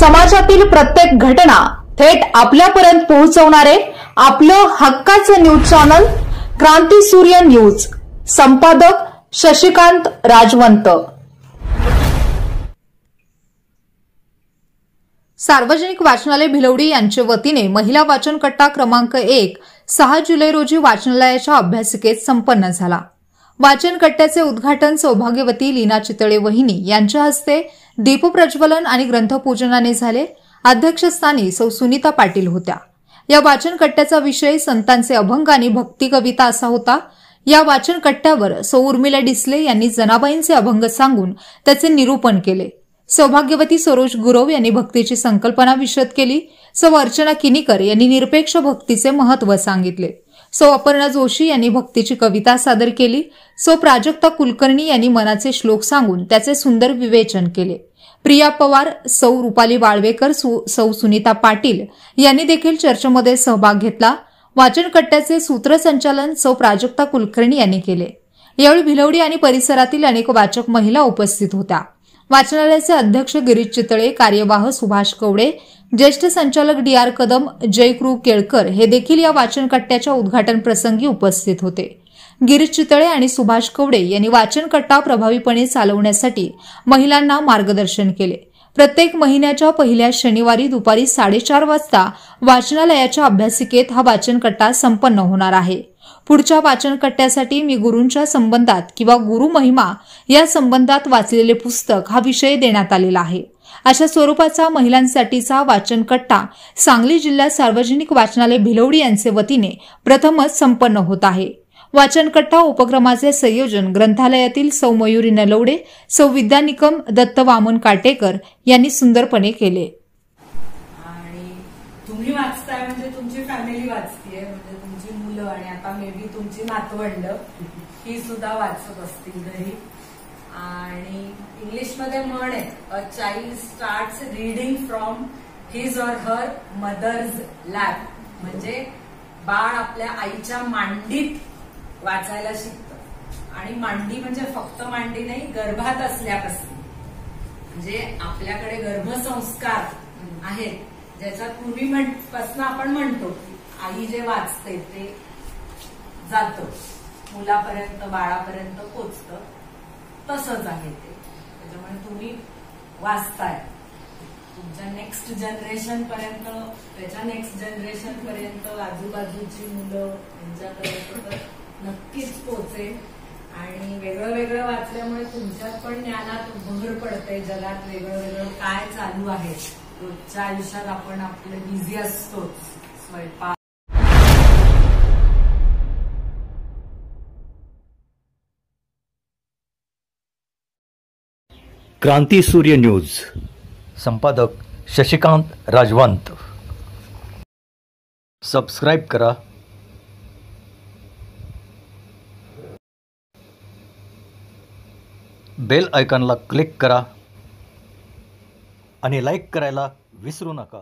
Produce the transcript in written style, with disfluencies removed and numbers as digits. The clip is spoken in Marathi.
समाजातील प्रत्येक घटना थेट आपल्यापर्यंत पोहोचवणारे आपलं हक्काचं न्यूज चॅनल क्रांती सूर्य न्यूज। संपादक शशिकांत राजवंत। सार्वजनिक वाचनालय भिलवडी यांच्या वतीने महिला वाचन कट्टा क्रमांक 1 6 जुलै रोजी वाचनालयाच्या अभ्यासिकेत संपन्न झाला। वाचन कट्ट्याचे उद्घाटन सौभाग्यवती लीना चितळे वहिनी यांच्या हस्ते दीपप्रज्वलन आणि ग्रंथपूजनाने झाले। अध्यक्षस्थानी सौ सुनीता पाटील होत्या। या वाचन कट्ट्याचा विषय संतांचे अभंग आणि भक्ती कविता असा होता। या वाचन कट्ट्यावर सौ उर्मिला डिसले यांनी जनाबाईंचे अभंग सांगून त्याचे निरूपण केले। सौभाग्यवती सरोज गुरव यांनी भक्तीची संकल्पना विशद केली। सौ अर्चना किनीकर यांनी निरपेक्ष भक्तीचे महत्त्व सांगितले। सौ अपर्णा जोशी यांनी भक्तीची कविता सादर केली। सौ प्राजक्ता कुलकर्णी यांनी मनाचे श्लोक सांगून त्याचे सुंदर विवेचन केले। प्रिया पवार, सौ रुपाली वाळवेकर, सौ सुनीता पाटील यांनी देखील चर्चेमध्ये सहभाग घेतला। वाचन कट्ट्याचे सूत्रसंचालन सौ प्राजक्ता कुलकर्णी यांनी केले। यावेळी भिलवडी आणि परिसरातील अनेक वाचक महिला उपस्थित होत्या। वाचनालयाचे अध्यक्ष गिरीश चितळे, कार्यवाह सुभाष कवडे, ज्येष्ठ संचालक डी.आर. कदम, जयकृ केळकर हे देखील या वाचन कट्ट्याच्या उद्घाटन प्रसंगी उपस्थित होते। गिरीश चितळे आणि सुभाष कवडे यांनी वाचन कट्टा प्रभावीपणे चालवण्यासाठी महिलांना मार्गदर्शन केले। प्रत्येक महिन्याच्या पहिल्या शनिवारी दुपारी 4:30 वाजता वाचनालयाच्या अभ्यासिकेत हा वाचन कट्टा संपन्न होणार आहे। पुढच्या वाचन कट्ट्यासाठी मी गुरूंच्या संबंधात किंवा गुरु महिमा या संबंधात वाचलेले पुस्तक हा विषय देण्यात आलेला आहे। अशा स्वरूपाचा महिलांसाठीचा वाचन कट्टा सांगली जिल्ह्यात सार्वजनिक वाचनालय भिलवडी यांचे वतीने प्रथमच संपन्न होत आहे। वाचन कट्टा उपक्रमाचे संयोजन ग्रंथालयातील सौ मयुरी नलवडे, सौ विद्या निकम, दत्त वामन काटेकर यांनी सुंदरपणे केले। आणि तुम्ही वाचताय म्हणजे तुमची फॅमिली वाचतीये, म्हणजे तुमची मुलं आणि आता मे बी तुमची नातवंड ही सुद्धा वाचत असतील घरी। आणि इंग्लिशमध्ये म्हण आहे, a child starts reading from his or her mother's lap, म्हणजे बाळ आपल्या आईच्या मांडीत वाचायला शिकतं। आणि मांडी म्हणजे फक्त मांडी नाही, गर्भात असल्यापासून, म्हणजे आपल्याकडे गर्भसंस्कार आहेत ज्याच्यात पूर्वीपासून आपण म्हणतो की आई जे वाचते ते जातं मुलापर्यंत, बाळापर्यंत पोचतं, तसंच आहे ते। त्याच्यामुळे तुम्ही वाचताय तुमच्या नेक्स्ट जनरेशन पर्यंत, त्याच्या नेक्स्ट जनरेशन पर्यंत आजूबाजूची मुलं यांच्यापर्यंत नक्कीच पोहोचेल। आणि वेगळं वेगळं वाचल्यामुळे तुमच्यात पण ज्ञानात भर पडते। जगात वेगळं वेगळं काय चालू आहे, रोजच्या आयुष्यात आपण आपलं बिझी असतोच, स्वयंपाक। क्रांती सूर्य न्यूज। संपादक शशिकांत राजवंत। सबस्क्राइब करा, बेल आयकॉनला क्लिक करा आणि लाईक करायला विसरू नका।